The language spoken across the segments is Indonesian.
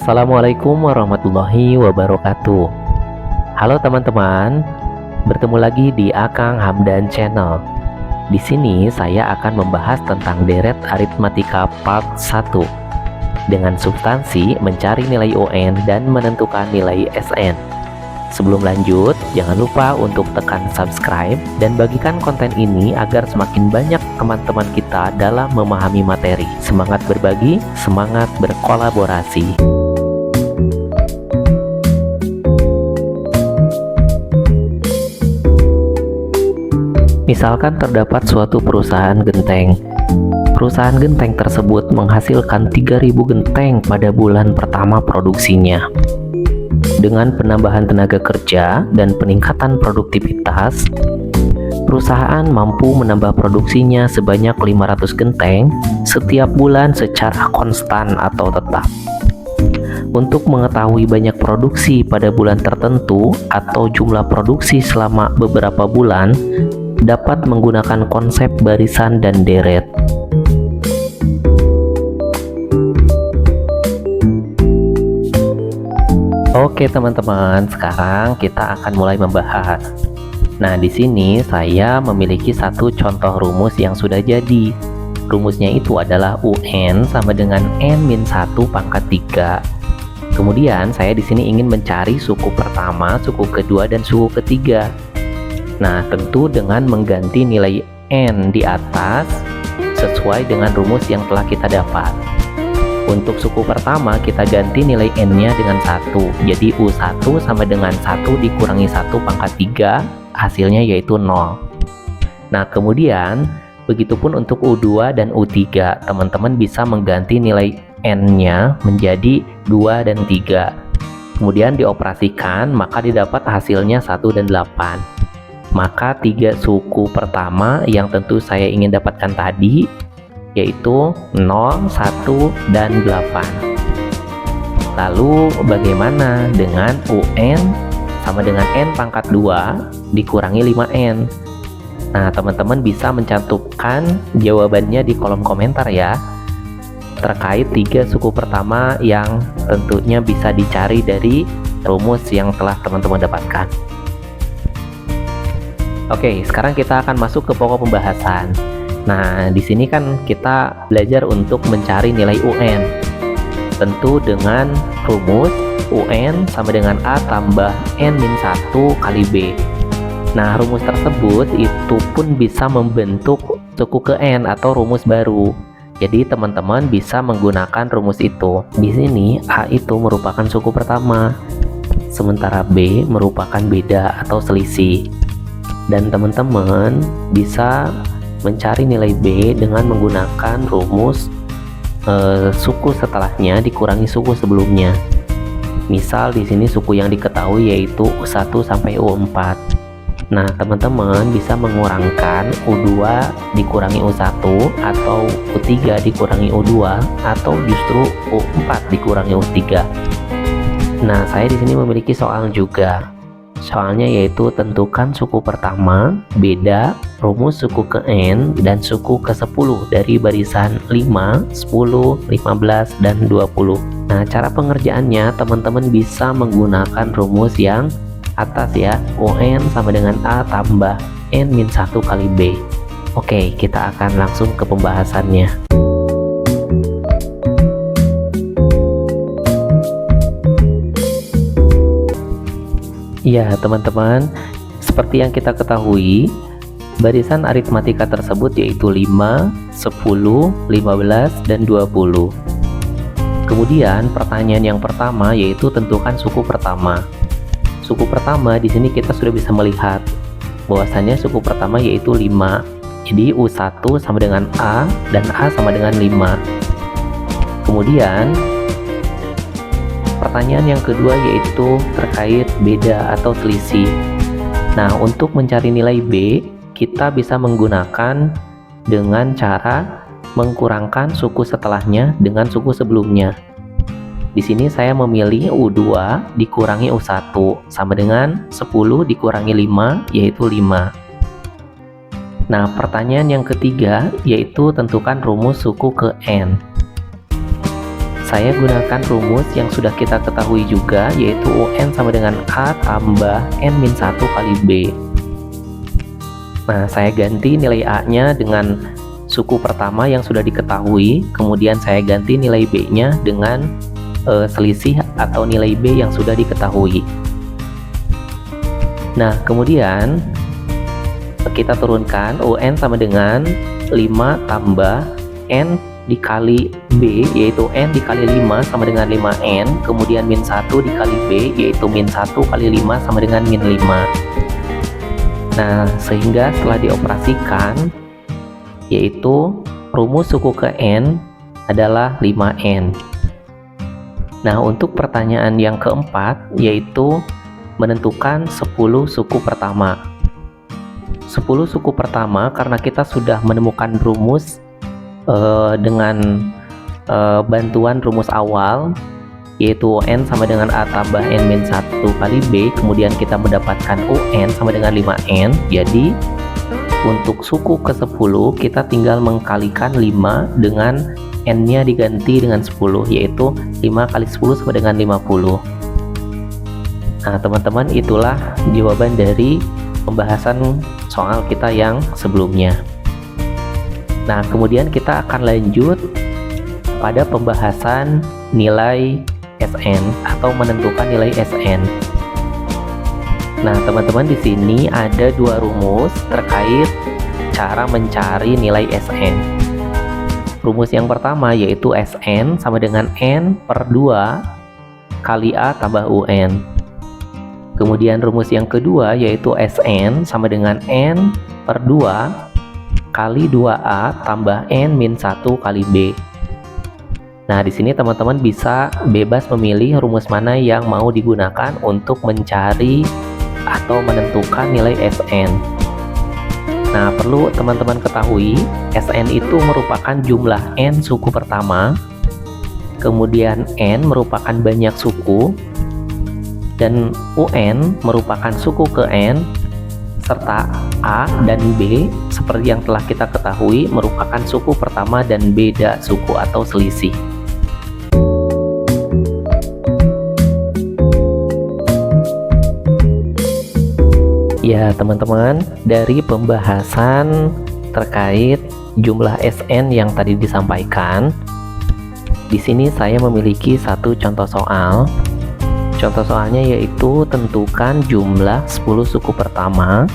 Assalamualaikum warahmatullahi wabarakatuh. Halo teman-teman, bertemu lagi di Akang Hamdan Channel. Di sini saya akan membahas tentang deret aritmatika part 1 dengan substansi mencari nilai UN dan menentukan nilai SN. Sebelum lanjut, jangan lupa untuk tekan subscribe dan bagikan konten ini agar semakin banyak teman-teman kita dalam memahami materi. Semangat berbagi, semangat berkolaborasi. Misalkan terdapat suatu perusahaan genteng. Perusahaan genteng tersebut menghasilkan 3.000 genteng pada bulan pertama produksinya. Dengan penambahan tenaga kerja dan peningkatan produktivitas, perusahaan mampu menambah produksinya sebanyak 500 genteng setiap bulan secara konstan atau tetap. Untuk mengetahui banyak produksi pada bulan tertentu atau jumlah produksi selama beberapa bulan, dapat menggunakan konsep barisan dan deret. Oke teman-teman, sekarang kita akan mulai membahas. Nah, di sini saya memiliki satu contoh rumus yang sudah jadi. Rumusnya itu adalah UN sama dengan N-1 pangkat 3. Kemudian saya di sini ingin mencari suku pertama, suku kedua, dan suku ketiga. Nah, tentu dengan mengganti nilai N di atas sesuai dengan rumus yang telah kita dapat. Untuk suku pertama kita ganti nilai N-nya dengan 1. Jadi U1 sama dengan 1 dikurangi 1 pangkat 3, hasilnya yaitu 0. Nah, kemudian begitupun untuk U2 dan U3. Teman-teman bisa mengganti nilai N-nya menjadi 2 dan 3. Kemudian dioperasikan, maka didapat hasilnya 1 dan 8. Maka 3 suku pertama yang tentu saya ingin dapatkan tadi yaitu 0, 1, dan 8. Lalu bagaimana dengan UN sama dengan N pangkat 2 dikurangi 5N? Nah, teman-teman bisa mencantumkan jawabannya di kolom komentar ya, terkait 3 suku pertama yang tentunya bisa dicari dari rumus yang telah teman-teman dapatkan. Oke, sekarang kita akan masuk ke pokok pembahasan. Nah, di sini kan kita belajar untuk mencari nilai UN. Tentu dengan rumus UN sama dengan A tambah N-1 kali B. Nah, rumus tersebut itu pun bisa membentuk suku ke N atau rumus baru. Jadi, teman-teman bisa menggunakan rumus itu. Di sini A itu merupakan suku pertama, sementara B merupakan beda atau selisih. Dan teman-teman bisa mencari nilai B dengan menggunakan rumus suku setelahnya dikurangi suku sebelumnya. Misal di sini suku yang diketahui yaitu U1 sampai U4. Nah, teman-teman bisa mengurangkan U2 dikurangi U1 atau U3 dikurangi U2 atau justru U4 dikurangi U3. Nah, saya di sini memiliki soal juga. Soalnya yaitu tentukan suku pertama, beda, rumus suku ke N, dan suku ke 10 dari barisan 5, 10, 15, dan 20. Nah, cara pengerjaannya teman-teman bisa menggunakan rumus yang atas ya, UN sama dengan A tambah N-1 kali B. Oke, kita akan langsung ke pembahasannya. Ya teman-teman, seperti yang kita ketahui, barisan aritmatika tersebut yaitu 5, 10, 15, dan 20. Kemudian pertanyaan yang pertama yaitu tentukan suku pertama. Suku pertama di sini kita sudah bisa melihat bahwasannya suku pertama yaitu 5. Jadi U1 sama dengan A dan A sama dengan 5. Kemudian pertanyaan yang kedua yaitu terkait beda atau selisih. Nah, untuk mencari nilai B, kita bisa menggunakan dengan cara mengkurangkan suku setelahnya dengan suku sebelumnya. Di sini saya memilih U2 dikurangi U1 sama dengan 10 dikurangi 5 yaitu 5. Nah, pertanyaan yang ketiga yaitu tentukan rumus suku ke N. saya gunakan rumus yang sudah kita ketahui juga, yaitu UN sama dengan A tambah N-1 kali B. Nah, saya ganti nilai A-nya dengan suku pertama yang sudah diketahui, kemudian saya ganti nilai B-nya dengan selisih atau nilai B yang sudah diketahui. Nah, kemudian kita turunkan UN sama dengan 5 tambah N dikali B, yaitu N dikali 5 sama dengan 5N, kemudian min 1 dikali B, yaitu min 1 kali 5 sama dengan min 5. Nah, sehingga setelah dioperasikan, yaitu rumus suku ke N adalah 5N. Nah, untuk pertanyaan yang keempat, yaitu menentukan 10 suku pertama. 10 suku pertama karena kita sudah menemukan rumus dengan bantuan rumus awal, yaitu UN sama dengan A tambah N-1 kali B, kemudian kita mendapatkan UN sama dengan 5N. Jadi untuk suku ke-10 kita tinggal mengkalikan 5 dengan N-nya diganti dengan 10, yaitu 5 kali 10 sama dengan 50. Nah, teman-teman, itulah jawaban dari pembahasan soal kita yang sebelumnya. Nah, kemudian kita akan lanjut pada pembahasan nilai SN atau menentukan nilai SN. Nah, teman-teman, di sini ada dua rumus terkait cara mencari nilai SN. Rumus yang pertama yaitu SN sama dengan N per 2 kali A tambah UN. Kemudian rumus yang kedua yaitu SN sama dengan N per 2 kali 2A tambah N min 1 kali B. Nah, di sini teman-teman bisa bebas memilih rumus mana yang mau digunakan untuk mencari atau menentukan nilai SN. Nah, perlu teman-teman ketahui, SN itu merupakan jumlah N suku pertama, kemudian N merupakan banyak suku, dan UN merupakan suku ke N, serta A dan B seperti yang telah kita ketahui merupakan suku pertama dan beda suku atau selisih. Ya, teman-teman, dari pembahasan terkait jumlah SN yang tadi disampaikan, di sini saya memiliki satu contoh soal. Contoh soalnya yaitu tentukan jumlah 10 suku pertama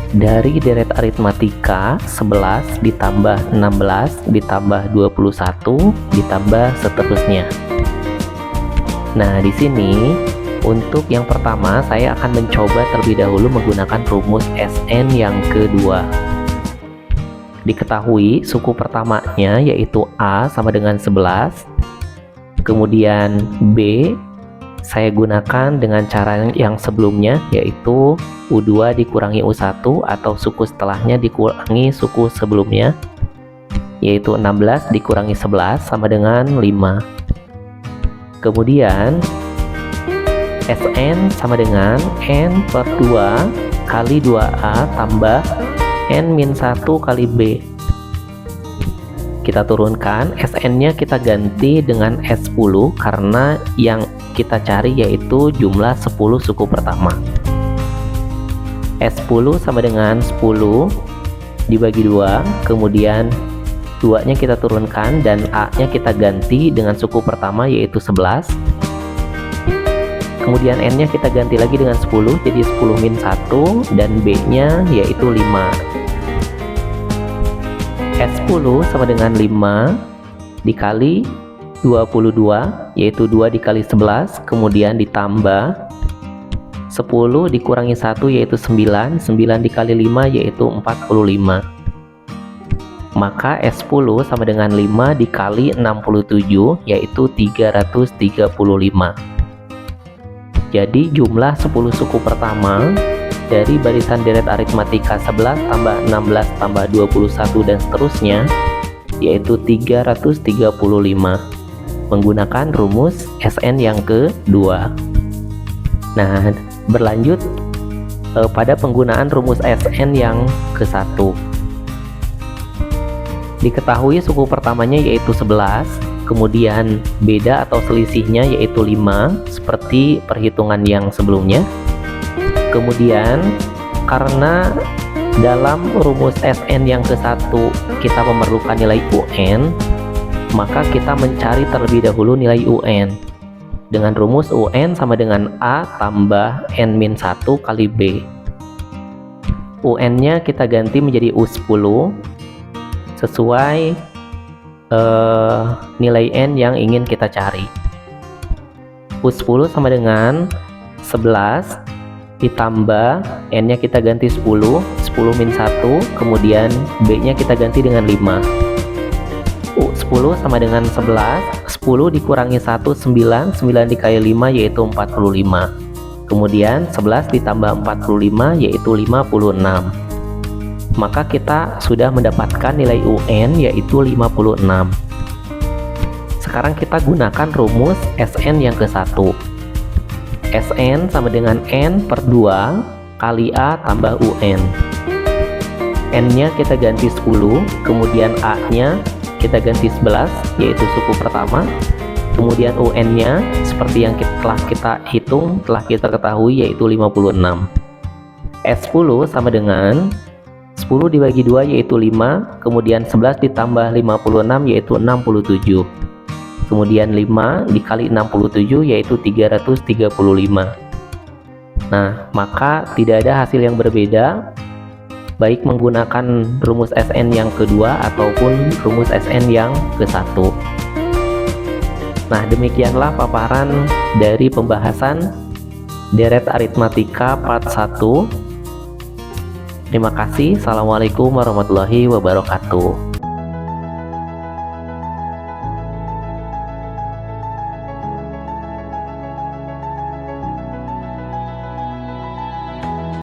dari deret aritmatika 11 ditambah 16 ditambah 21 ditambah seterusnya. Nah, di sini untuk yang pertama saya akan mencoba terlebih dahulu menggunakan rumus SN yang kedua. Diketahui suku pertamanya yaitu A sama dengan 11, kemudian B saya gunakan dengan cara yang sebelumnya, yaitu U2 dikurangi U1 atau suku setelahnya dikurangi suku sebelumnya, yaitu 16 dikurangi 11 sama dengan 5. Kemudian SN sama dengan N per 2 kali 2A tambah N min 1 kali B. Kita turunkan, SN-nya kita ganti dengan S10 karena yang kita cari yaitu jumlah 10 suku pertama. S10 sama dengan 10 dibagi 2, kemudian 2 nya kita turunkan dan A nya kita ganti dengan suku pertama yaitu 11. Kemudian N nya kita ganti lagi dengan 10, jadi 10 min 1, dan B nya yaitu 5. S10 sama dengan 5 dikali 22, yaitu 2 dikali 11, kemudian ditambah 10 dikurangi 1 yaitu 9, 9 dikali 5 yaitu 45. Maka S10 sama dengan 5 dikali 67 yaitu 335. Jadi jumlah 10 suku pertama dari barisan deret aritmatika 11 tambah 16 tambah 21 dan seterusnya yaitu 335 menggunakan rumus SN yang kedua. Nah, berlanjut pada penggunaan rumus SN yang ke-1. Diketahui suku pertamanya yaitu 11, kemudian beda atau selisihnya yaitu 5 seperti perhitungan yang sebelumnya. Kemudian karena dalam rumus Sn yang ke-1 kita memerlukan nilai UN, maka kita mencari terlebih dahulu nilai UN dengan rumus UN sama dengan A tambah N-1 kali B. UN-nya kita ganti menjadi U10 sesuai nilai N yang ingin kita cari. U10 sama dengan 11 ditambah N-nya kita ganti 10 min 1, kemudian B-nya kita ganti dengan 5. U10 sama dengan 11, 10 dikurangi 1, 9 dikali 5 yaitu 45. Kemudian 11 ditambah 45 yaitu 56. Maka kita sudah mendapatkan nilai UN yaitu 56. Sekarang kita gunakan rumus Sn yang ke-1. Sn sama dengan N per 2 kali A tambah UN. N-nya kita ganti 10, kemudian A-nya kita ganti 11 yaitu suku pertama. Kemudian UN-nya seperti yang telah kita hitung, telah kita ketahui yaitu 56. S10 sama dengan 10 dibagi 2 yaitu 5, kemudian 11 ditambah 56 yaitu 67. Kemudian 5 dikali 67 yaitu 335. Nah, maka tidak ada hasil yang berbeda baik menggunakan rumus Sn yang kedua ataupun rumus Sn yang ke-1. Nah, demikianlah paparan dari pembahasan deret aritmatika part 1. Terima kasih. Assalamualaikum warahmatullahi wabarakatuh.